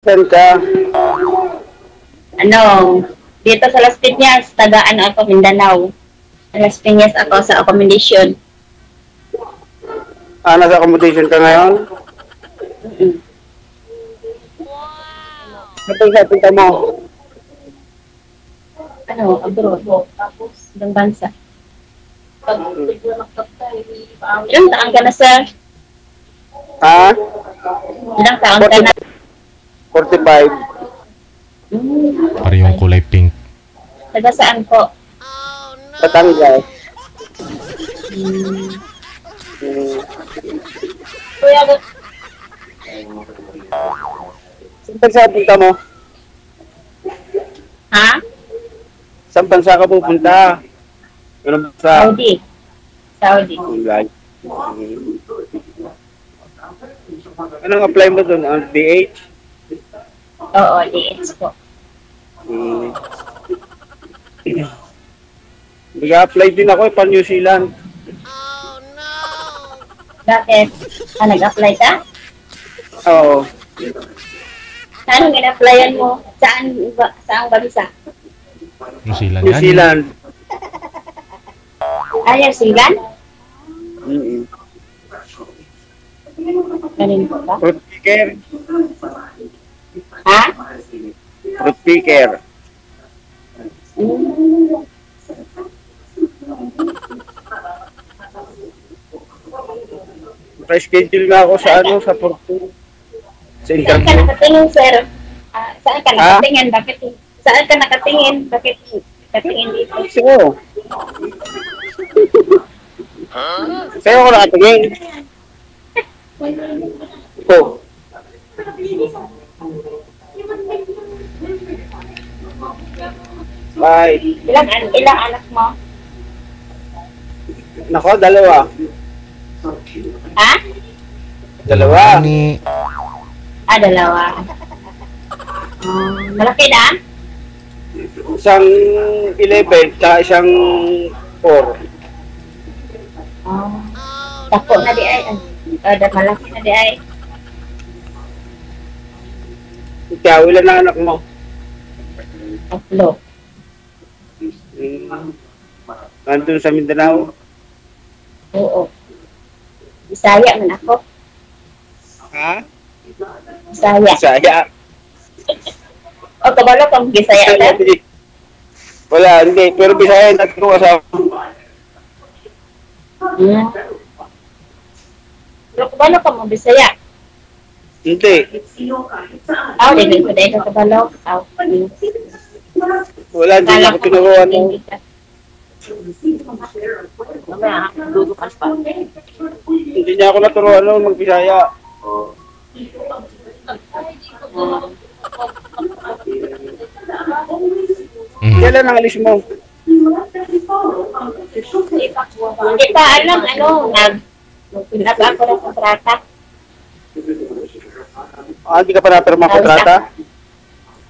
Saan ka? Ano, dito sa Las Piñas, tagaan ako, Mindanao. Sa Las Piñas ako sa accommodation. Nasa accommodation ka ngayon? Mm-mm. Saan sa punta mo? Ano, abroad. Ibang bansa. Ilang taon ka na, sir? Ha? Ilang taon ka na? 45. Parehong kulay pink. Taga saan po? Batangas. Kuya, Saan bansa punta mo? ha? Saan bansa ka pupunta? Ano bansa? Saudi. Saudi. Anong apply mo doon? DH? Oo, DH po. Nag-apply din ako pa New Zealand. Bakit? Nag-apply ka? Oo. Saan in-applyan mo? Saan bansa? New Zealand New yan. Zealand. New Zealand? Mm-hmm. Galing po ba? Fruit picker. Ha? Fruit picker. Mm. Pa-schedule na ako sa sa Porto. Sa Saan ka interview. nakatingin, sir? Saan ka Ha? nakatingin? Bakit? Saan ka nakatingin? Bakit nakatingin dito? Sa'yo. Sa'yo ako nakatingin. Ito. Bye. Ilang anak mo? Nako, dalawa. Ha? Dalawa. Ni Dalawa. Malaki na? Isang 11, tsaka isang 4. Tako na di ay. Malaki na di ay. Ikaw, ilan na anak mo? Tatlo. Nandun sa Mindanao? Oo. Bisaya man ako. Ha? Bisaya. Bisaya. O, kabalo kang Bisaya ka? Wala, hindi. Pero Bisaya, natin ko kasama. Pero kabalo ka mo Bisaya? Hindi. Hindi ko dahil ka kabalo. Wala, hindi na ako tinuruan mo. Hindi niya ako naturuan noon mag-Bisaya. Kailan ang alis mo? Hindi pa alam, nag-pinap ako ng kontrata. Hindi ka pa napirma kontrata?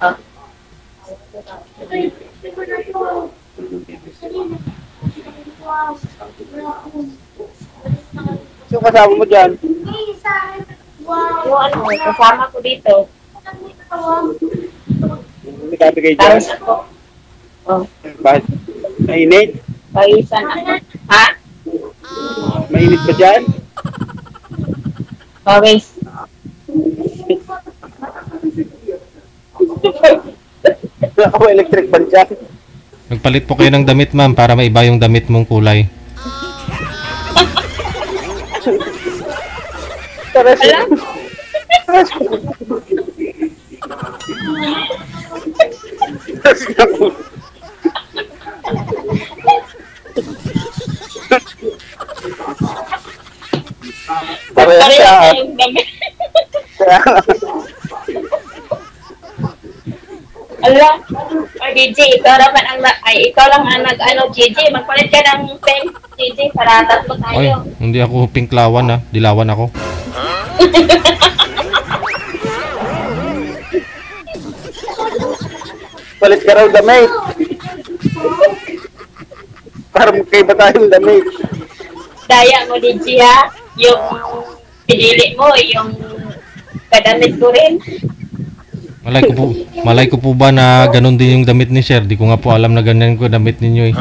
Oh. So, kasama mo dyan? Yung kasama ko dito. Hindi ka bigay dyan? Tapos ako. Oh, Bakit? Mainit? pawisan ako. Ha? Mainit ba dyan? Pawis. Ako electric ban dyan. Nagpalit po kayo ng damit, ma'am, para maiba yung damit mong kulay. Alam? Parehas Pareho siya. tayong damit. Ala, JJ, ikaw naman ikaw lang ang JJ, magpalit ka ng pen, JJ, para tatlo Ay, tayo. hindi ako pinklawan, ha. Dilawan ako. Palit ka raw damit. Para magkaiba tayong damit. Daya mo, JJ, ha? Yung pinili mo, yung kadamit ko rin. Malay ko po ba na ganun din yung damit ni sir? Di ko nga po alam na ganyan ko damit ninyo eh.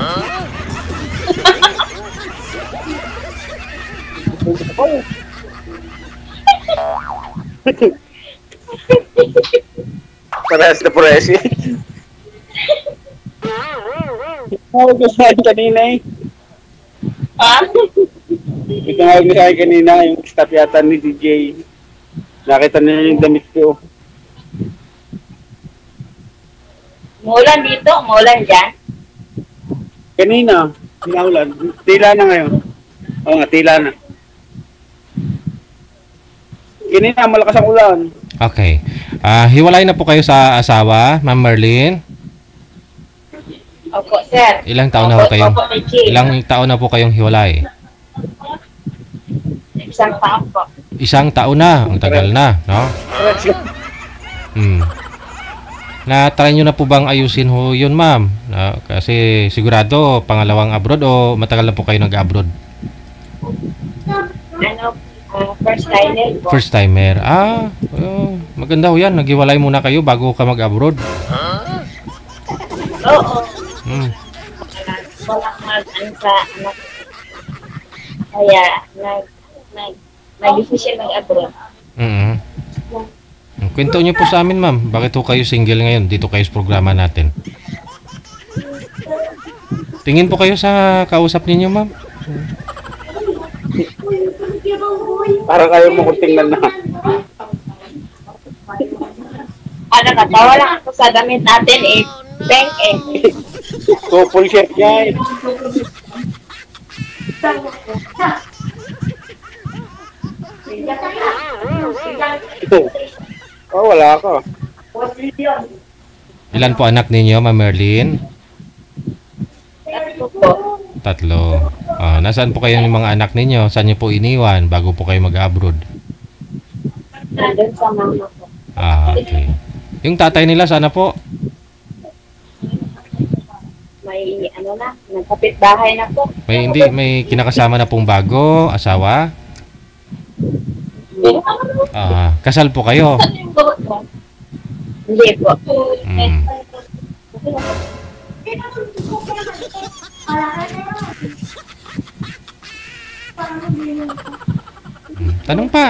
Parehas na parehas eh. Tumawag na sa akin kanina eh. Ah? Tumawag na sa akin kanina yung staff yata ni DJ. Nakita nila yung damit ko. Umulan dito, umulan dyan. Kanina, sinaulan. Tila na ngayon. Oo nga, tila na. Kanina, malakas ang ulan. Okay. Hiwalay na po kayo sa asawa, Ma'am Merlin? Opo, sir. Ilang taon na po kayong Opo, Richie. Ilang taon na po kayong hiwalay? Isang taon po. Isang taon na. Ang tagal na, no? Na-try nyo na po bang ayusin ho yun, ma'am? Kasi sigurado, pangalawang abroad o matagal na po kayo nag-abroad? Ano, first timer po. First timer. Maganda ho yan. Naghiwalay muna kayo bago ka mag-abroad. Oo. Hmm. Walang ano sa anak. Kaya, nag-decision mag-abroad. Kwento nyo po sa amin, ma'am. Bakit ho kayo single ngayon? Dito kayo sa programa natin. Tingin po kayo sa kausap ninyo, ma'am. Parang ayaw mo kung tingnan na. Ano, natawa lang ako sa damit natin eh. Bank eh. Couple shirt niya eh. Oh, wala ka. Ilan po anak ninyo, ma'am Merlin? Tatlo po. Tatlo. Nasaan po kayo ng mga anak ninyo? Saan nyo po iniwan bago po kayo mag-abroad? Nandun sa mama ko. Okay. Yung tatay nila, sana po? May ano na, nagkapit bahay na po. May kinakasama na pong bago, asawa? Kasal po kayo? Hindi po. Tanong pa.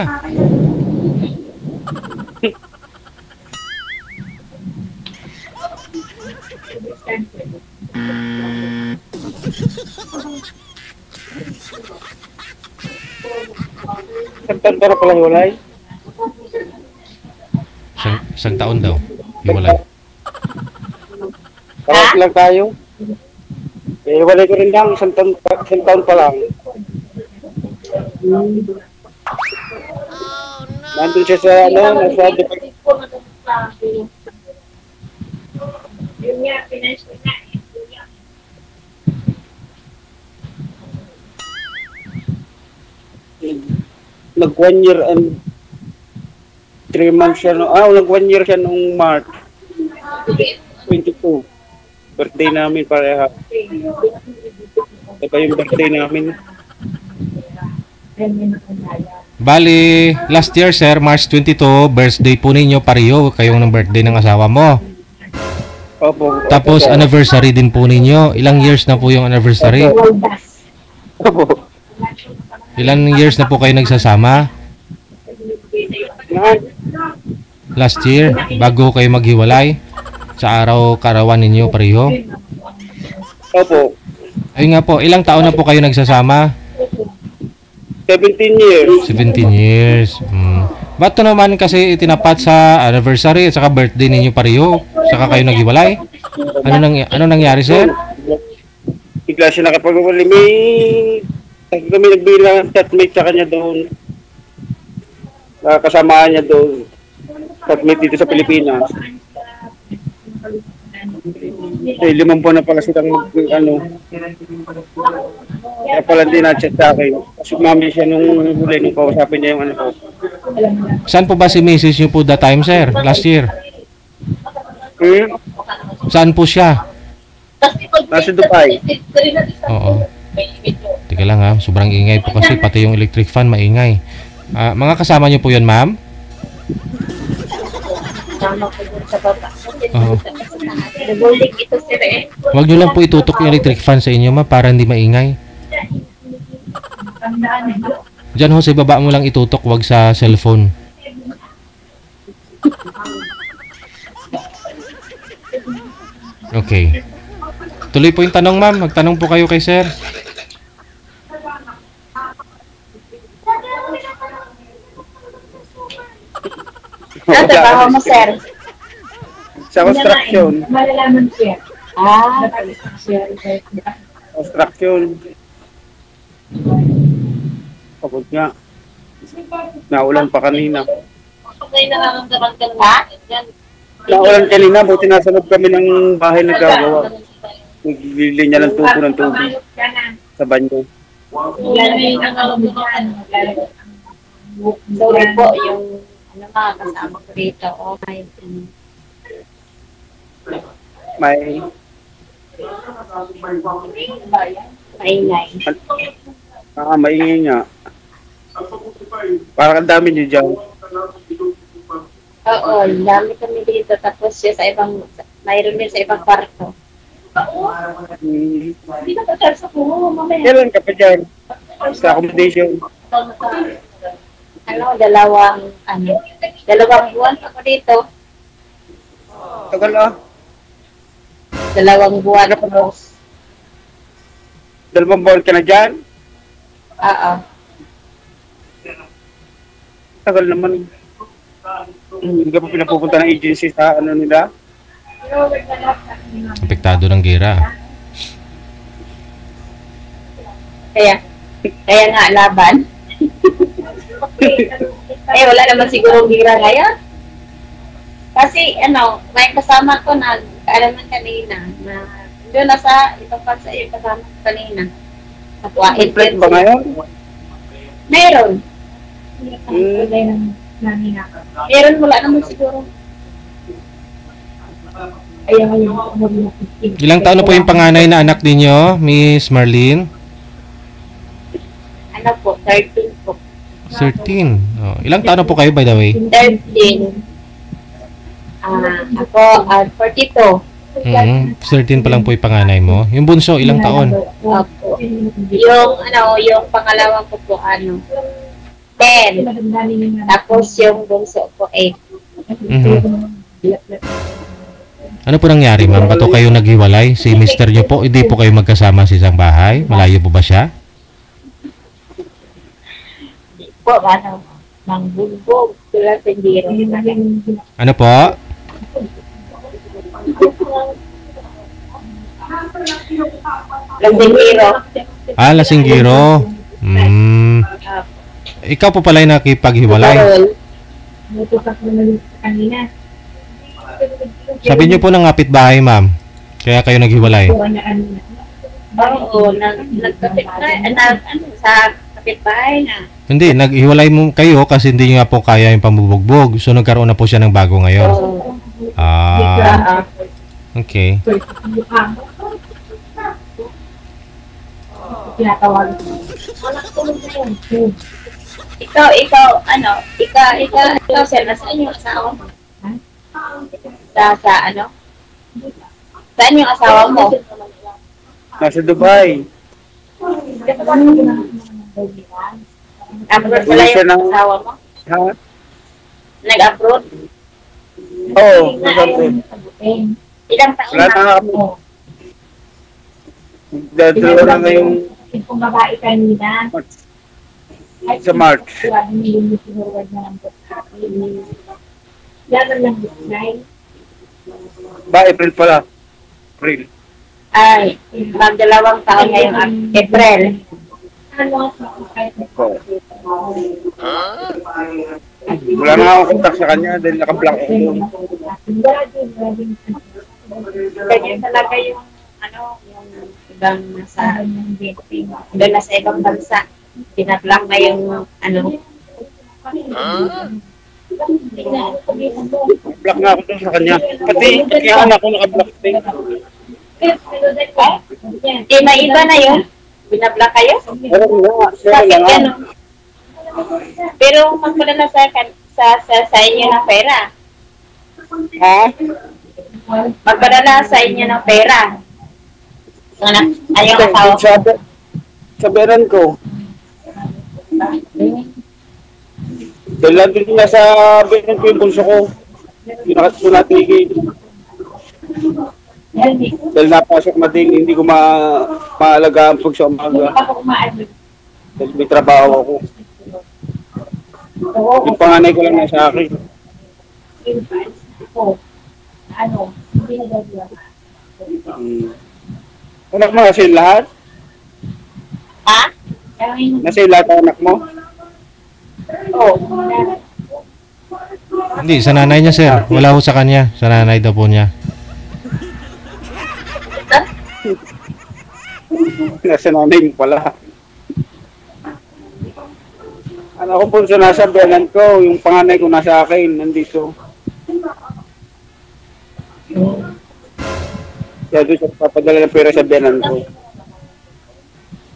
Isang taon pala hiwalay. Isang taon daw. Hiwalay. Parang lang tayo. Hiwalay ko rin lang. Isang taon pa lang. Nandun siya sa nasa Yun nga, pinansin na. nag 1 year and 3 months siya nag 1 year siya nung March 22. Birthday namin pareha. Diba yung birthday namin? Bali, last year sir, March 22, birthday po ninyo pareho kayong ng birthday ng asawa mo. Opo. Tapos anniversary din po ninyo. Ilang years na po yung anniversary? Opo. Ilang years na po kayo nagsasama? Last year, bago kayo maghiwalay? Sa araw-karawan ninyo pareho? Opo. Ayun nga po, ilang taon na po kayo nagsasama? 17 years. 17 years. Ba't to naman kasi itinapat sa anniversary at saka birthday ninyo pareho? Saka kayo naghiwalay? Ano nangyari, sir? Bigla siya nakapag-uwali. Kami nagbilang chatmate sa kanya doon. Kasamaan niya doon. Chatmate dito sa Pilipinas. 5 buwan na pala silang kaya pala din na-chat sa akin. Kasi mami siya nung huli nung kausapin niya yung ano ko. Saan po ba si Mrs. nyo po that time, sir? Last year? Saan po siya? Nasa Dubai. Oo. Teka lang ha, sobrang ingay po kasi pati yung electric fan maingay. Mga kasama nyo po yun, ma'am? Kasama ko dun sa baba. Kasi Oo. sa taas. Nagulik ito sir eh. Huwag nyo lang po itutok yung electric fan sa inyo, ma'am, para hindi maingay. Diyan ho, sa baba mo lang itutok, wag sa cellphone. Okay. Tuloy po yung tanong, ma'am. Magtanong po kayo kay sir. Ano trabaho mo sir? Sa construction. Malalaman siya. Ah, Construction. Kapag nga. Naulan pa kanina. okay nararamdaman ka na. Yan. Naulan kanina, buti nasa loob kami ng bahay nagagawa. Nagbili niya ng tubo ng tubig sa banyo. Sorry po, yung ano mga kasama ko rito. Okay. May Maingay. maingay nga. Parang ang dami niyo dyan. Oo, dami kami dito. Tapos yung sa ibang, mayroon din sa ibang kwarto. Hmm. Hindi na pa sa kuho, mamaya. Kailan ka pa dyan? Sa accommodation. Dalawang buwan ako dito. Tagal ah. 2 buwan ako. 2 buwan ka na dyan? Oo. Tagal naman. Hindi ka pa pinapupunta ng agency sa ano nila? Apektado ng gera. Kaya nga laban. Wala naman siguro gira ngayon. Kasi may kasama ko na kaalaman kanina na doon na sa ibang bansa yung kasama ko kanina. Complete ba ngayon? Meron. Hmm. Meron, wala naman siguro. Ilang taon na po yung panganay na anak ninyo, Miss Marlene? Ano po, 13 po. 13. Oh, ilang taon na po kayo, by the way? 13. Ako, 42. 13 pa lang po yung panganay mo. Yung bunso, ilang taon? Opo. Yung pangalawa ko po, 10. Tapos yung bunso ko, 8. Ano po nangyari, ma'am? Ba't po kayo naghiwalay? Si mister nyo po, hindi po kayo magkasama sa isang bahay? Malayo po ba siya? Po, ng bulbog. Tulad sa giro. Ano po? Lang sa giro. Ah, lasinggiro. Ikaw po pala yung nakipaghiwalay. Sabi niyo po ng kapitbahay, ma'am. Kaya kayo naghiwalay. Oo, nagkapitbahay. Sa kapitbahay na. Hindi, naghiwalay mo kayo kasi hindi niyo nga po kaya yung pambubugbog. So nagkaroon na po siya ng bago ngayon. Oo. Ah, okay. Ikaw, sir, nasaan yung asawa mo? Saan yung asawa mo? Nasa Dubai. Abroad wala yung asawa mo? Ha? Nag-abroad? Oo, nasa Dubai. Ilang taon Wala na? na kami. Dalawa na ngayong Kung babae kanina, sa March. sabi niyo yung sinuwag na ng Laban lang design. Ba, April pala. April. Ay, mag-2 taon ngayong April. Ano kahit Oo. Wala na akong contact sa kanya dahil naka-block ako doon. Ganyan talaga yung yung ibang nasa doon na sa ibang bansa. Pinablock na yung Block nga ako doon sa kanya. Pati yung anak ko naka-block din. may iba na yun. Binablock kayo? Meron nga. Bakit gano'n? Pero magpadala sa inyo ng pera. Ha? Magpadala sa inyo ng pera. Anak, ayong asawa ko. Sabihan ko. Dahil nandun niya sa binan ko yung bunso ko. Pinakat ko natigil. Dahil napasok na din, hindi ko maalagaan pag sa umaga. Dahil may trabaho ako. Yung panganay ko lang na sa akin. Ano, hindi na gagawa. Anak mo, nasa yung lahat? Ha? Nasa yung lahat ang anak mo? Oo. Hindi, sa nanay niya, sir. Wala ho sa kanya. Sa nanay daw po niya. Nasa nanay mo pala. Ano ko po sa nasa biyanan ko, yung panganay ko nasa akin, nandito. Kaya doon siya papadala ng pera sa biyanan ko.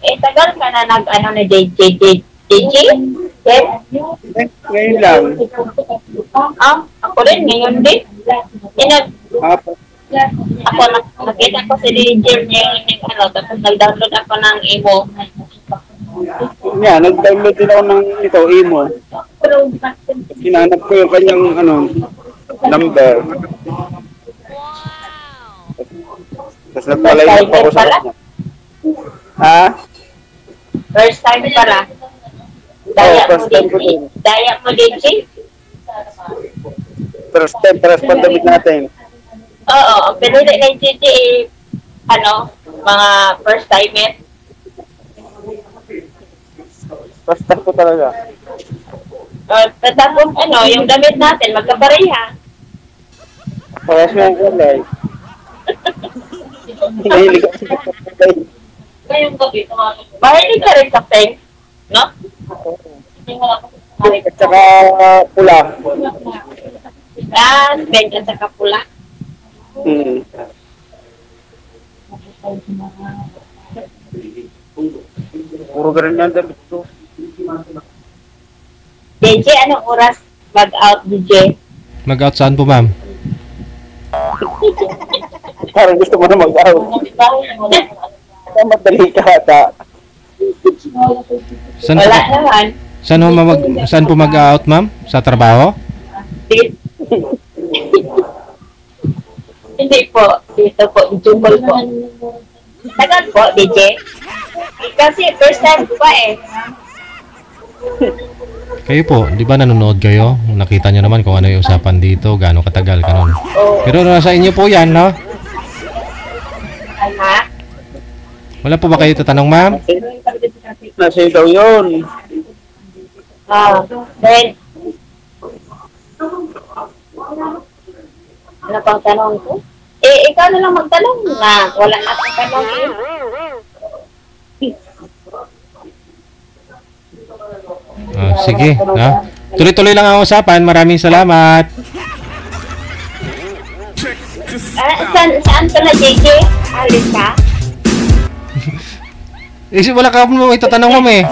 Eh, tagal ka na nag-ano ni DJ? Yes? Ngayon lang. Ako rin, ngayon din. Apat. Ako, nakita ko si DJ niya yung ano, tapos nag-download ako ng emo. Yan, nag-download din ako ng ito, emo. Hinanap ko yung kanyang number. Tapos nagpalay pa ako sa kanya. Ha? First time pala. First time ko din. Daya mo DJ? First time damit natin. Oo, ang pinili ng DJ, mga first timer. First time ko talaga. Tapos yung damit natin, magkapareha. Parehas mo yung kulay. Mahilig ako sa kulay. Ngayong gabi, mahilig ka rin sa pink, no? At saka pula. Pink at saka pula. Puro ganun yan damit ko. DJ, anong oras mag-out, DJ? Mag-out saan po, ma'am? Parang gusto mo na mag-out. Madali ka ata. Saan Wala po, naman. saan po mag-out, ma'am? Sa trabaho? Hindi po. Dito po. Jumble po. Tagal po, DJ. Kasi first time ko pa eh. Kayo po, di ba nanonood kayo? Nakita nyo naman kung ano yung usapan dito, gaano katagal, kanon. Pero nasa inyo po yan, no? Ha? Wala po ba kayo tatanong, ma'am? Nasa daw yun. Then, ano pang tanong ko? Eh, ikaw na lang magtanong na. Wala na akong tanong eh. Sige, no? Tuloy-tuloy lang ang usapan. Maraming salamat. Saan ka na, JJ? Alis ka? Wala ka mo itatanong, ma'am eh.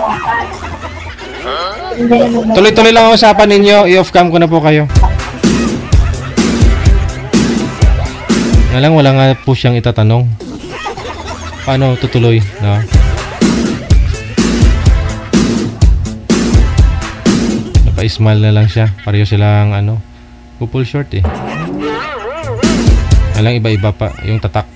Tuloy-tuloy lang ang usapan ninyo. I-off cam ko na po kayo. Wala nga po siyang itatanong. Paano tutuloy, no? Naka-smile na lang siya. Pareho silang couple short eh. Alang iba-iba pa yung tatak.